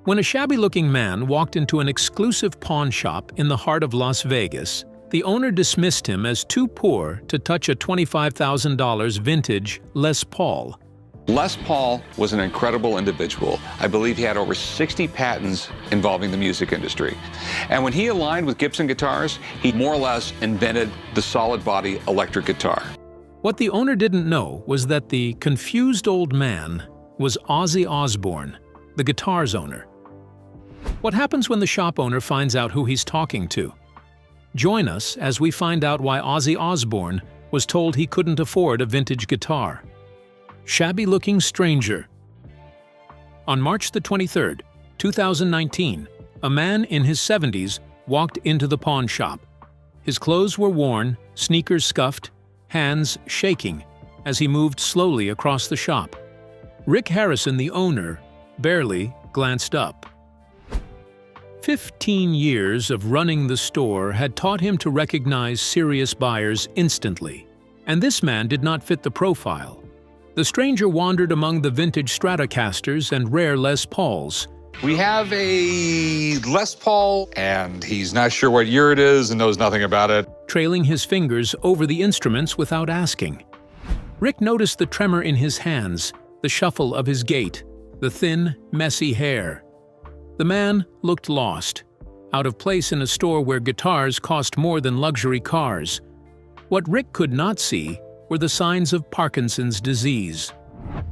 When a shabby-looking man walked into an exclusive pawn shop in the heart of Las Vegas, the owner dismissed him as too poor to touch a $25,000 vintage Les Paul. Les Paul was an incredible individual. I believe he had over 60 patents involving the music industry. And when he aligned with Gibson guitars, he more or less invented the solid body electric guitar. What the owner didn't know was that the confused old man was Ozzy Osbourne, the guitar's owner. What happens when the shop owner finds out who he's talking to? Join us as we find out why Ozzy Osbourne was told he couldn't afford a vintage guitar. Shabby-looking stranger. On March the 23rd, 2019, a man in his 70s walked into the pawn shop. His clothes were worn, sneakers scuffed, hands shaking as he moved slowly across the shop. Rick Harrison, the owner, barely glanced up. 15 years of running the store had taught him to recognize serious buyers instantly, and this man did not fit the profile. The stranger wandered among the vintage Stratocasters and rare Les Pauls. We have a Les Paul, and he's not sure what year it is and knows nothing about it. Trailing his fingers over the instruments without asking. Rick noticed the tremor in his hands, the shuffle of his gait, the thin, messy hair. The man looked lost, out of place in a store where guitars cost more than luxury cars. What Rick could not see were the signs of Parkinson's disease.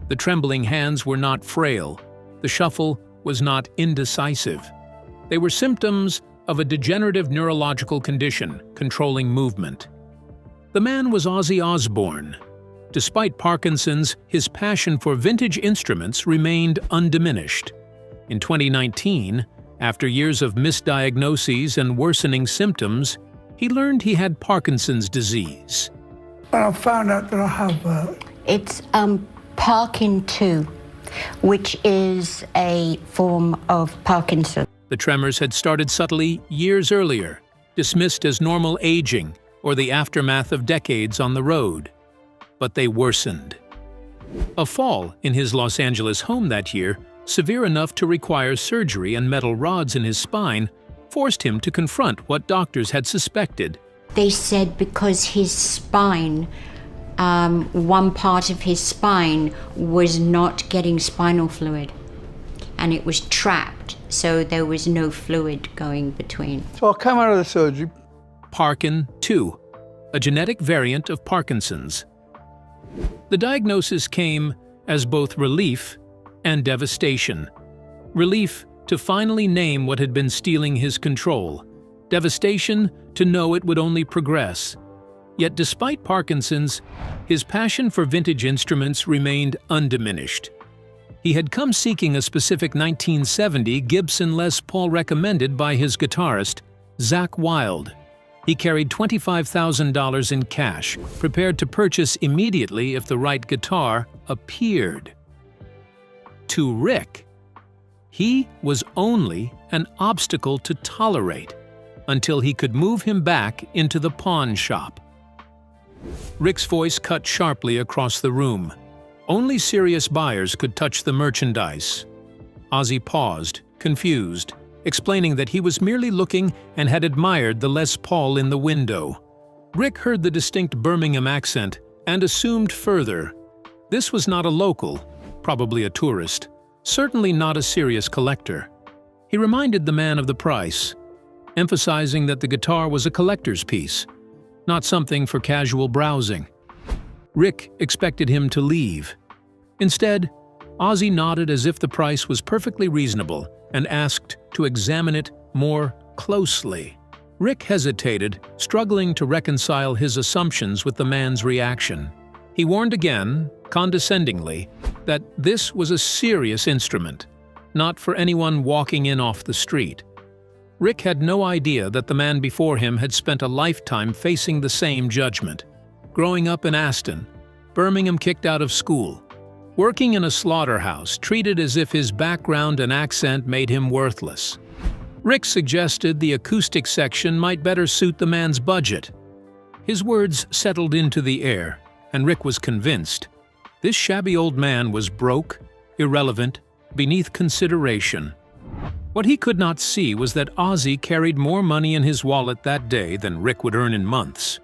The trembling hands were not frail. The shuffle was not indecisive. They were symptoms of a degenerative neurological condition controlling movement. The man was Ozzy Osbourne. Despite Parkinson's, his passion for vintage instruments remained undiminished. In 2019, after years of misdiagnoses and worsening symptoms, he learned he had Parkinson's disease. I found out that I have It's Parkin 2, which is a form of Parkinson. The tremors had started subtly years earlier, dismissed as normal aging or the aftermath of decades on the road. But they worsened. A fall in his Los Angeles home that year, severe enough to require surgery and metal rods in his spine, forced him to confront what doctors had suspected. They said because his spine, one part of his spine was not getting spinal fluid, and it was trapped, so there was no fluid going between. So I came out of the surgery. Parkin 2, a genetic variant of Parkinson's. The diagnosis came as both relief and devastation. Relief to finally name what had been stealing his control. Devastation to know it would only progress. Yet despite Parkinson's, his passion for vintage instruments remained undiminished. He had come seeking a specific 1970 Gibson Les Paul recommended by his guitarist, Zakk Wylde. He carried $25,000 in cash, prepared to purchase immediately if the right guitar appeared. To Rick, he was only an obstacle to tolerate until he could move him back into the pawn shop. Rick's voice cut sharply across the room. Only serious buyers could touch the merchandise. Ozzy paused, confused, explaining that he was merely looking and had admired the Les Paul in the window. Rick heard the distinct Birmingham accent and assumed further. This was not a local, probably a tourist, certainly not a serious collector. He reminded the man of the price, emphasizing that the guitar was a collector's piece, not something for casual browsing. Rick expected him to leave. Instead, Ozzy nodded as if the price was perfectly reasonable and asked to examine it more closely. Rick hesitated, struggling to reconcile his assumptions with the man's reaction. He warned again, condescendingly, that this was a serious instrument, not for anyone walking in off the street. Rick had no idea that the man before him had spent a lifetime facing the same judgment. Growing up in Aston, Birmingham kicked out of school, working in a slaughterhouse, treated as if his background and accent made him worthless. Rick suggested the acoustic section might better suit the man's budget. His words settled into the air, and Rick was convinced. This shabby old man was broke, irrelevant, beneath consideration. What he could not see was that Ozzy carried more money in his wallet that day than Rick would earn in months.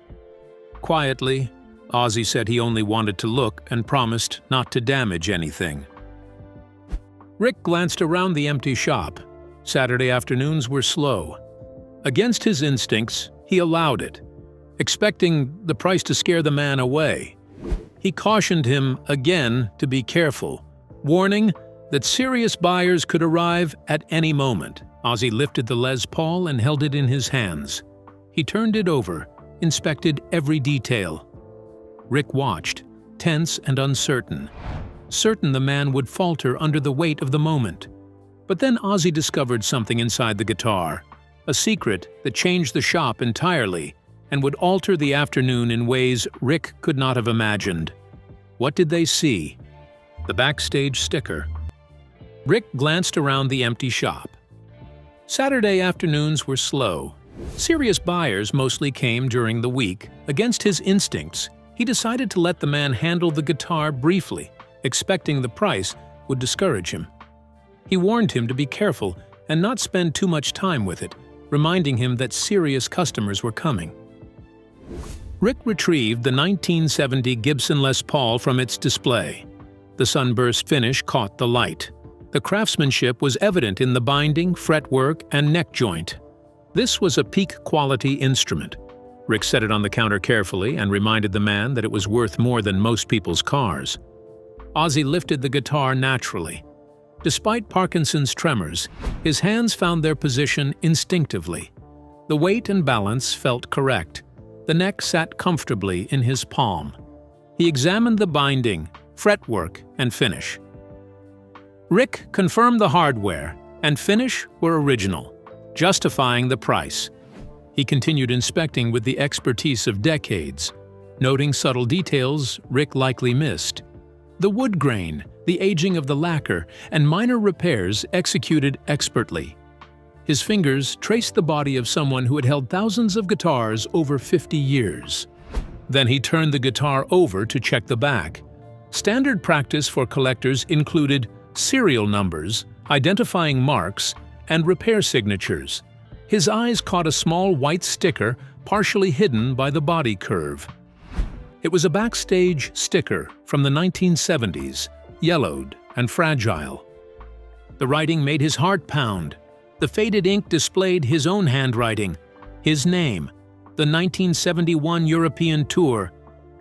Quietly, Ozzy said he only wanted to look and promised not to damage anything. Rick glanced around the empty shop. Saturday afternoons were slow. Against his instincts, he allowed it, expecting the price to scare the man away. He cautioned him again to be careful, warning that serious buyers could arrive at any moment. Ozzy lifted the Les Paul and held it in his hands. He turned it over, inspected every detail. Rick watched, tense and uncertain, certain the man would falter under the weight of the moment. But then Ozzy discovered something inside the guitar, a secret that changed the shop entirely and would alter the afternoon in ways Rick could not have imagined. What did they see? The backstage sticker. Rick glanced around the empty shop. Saturday afternoons were slow. Serious buyers mostly came during the week. Against his instincts, he decided to let the man handle the guitar briefly, expecting the price would discourage him. He warned him to be careful and not spend too much time with it, reminding him that serious customers were coming. Rick retrieved the 1970 Gibson Les Paul from its display. The sunburst finish caught the light. The craftsmanship was evident in the binding, fretwork, and neck joint. This was a peak-quality instrument. Rick set it on the counter carefully and reminded the man that it was worth more than most people's cars. Ozzy lifted the guitar naturally. Despite Parkinson's tremors, his hands found their position instinctively. The weight and balance felt correct. The neck sat comfortably in his palm. He examined the binding, fretwork, and finish. Rick confirmed the hardware and finish were original, justifying the price. He continued inspecting with the expertise of decades, noting subtle details Rick likely missed. The wood grain, the aging of the lacquer, and minor repairs executed expertly. His fingers traced the body of someone who had held thousands of guitars over 50 years. Then he turned the guitar over to check the back. Standard practice for collectors included serial numbers, identifying marks, and repair signatures. His eyes caught a small white sticker partially hidden by the body curve. It was a backstage sticker from the 1970s, yellowed and fragile. The writing made his heart pound. The faded ink displayed his own handwriting, his name, the 1971 European tour,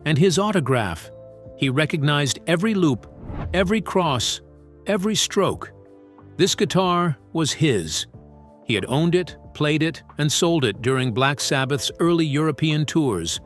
and his autograph. He recognized every loop, every cross, every stroke. This guitar was his. He had owned it, played it, and sold it during Black Sabbath's early European tours.